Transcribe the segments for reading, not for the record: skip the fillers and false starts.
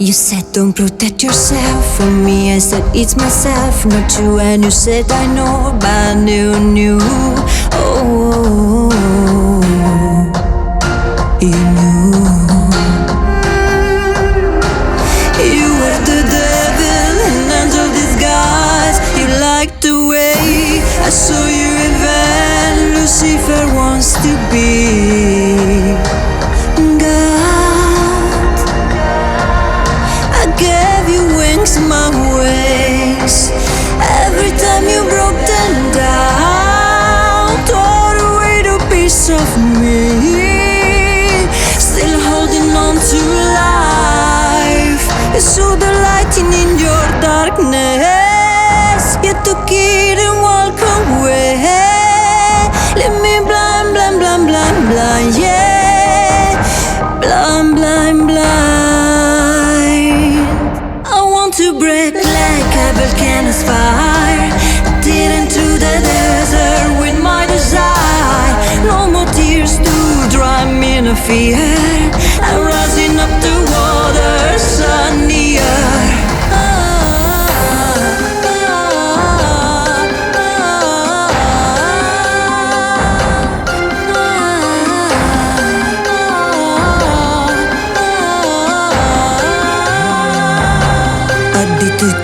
You said don't protect yourself. For me I said it's myself, not you. And you said I know, but you knew. Oh, you knew. You were the devil in angel disguise. You liked the way I saw you even. Lucifer wants to be God. I gave you wings, my wings. Every time you broke them down, tore away the piece of me. Still holding on to life. You saw the lighting in your darkness. You took it and walked away. Leave me blind, blind, blind, blind, blind, yeah. Blind, blind, blind. I want to break like a volcano's fire. Deep into the desert with my desire. No more tears to dry me in a fear. I'm rising up the waters and the earth.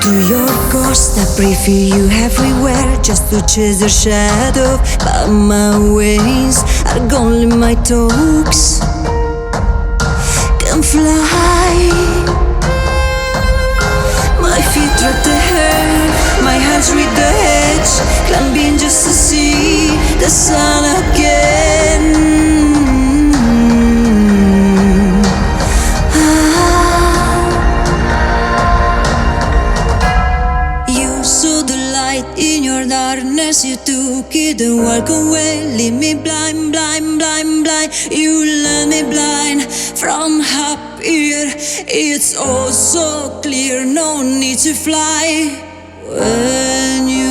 To your ghost, I pray for you everywhere, just to chase your shadow. But my wings are gone, my toes can fly. My feet tread the earth, my hands reach the edge, climbing just to see the sun again. You took it and walk away. Leave me blind, blind, blind, blind. You left me blind from up here. It's all so clear, no need to fly when you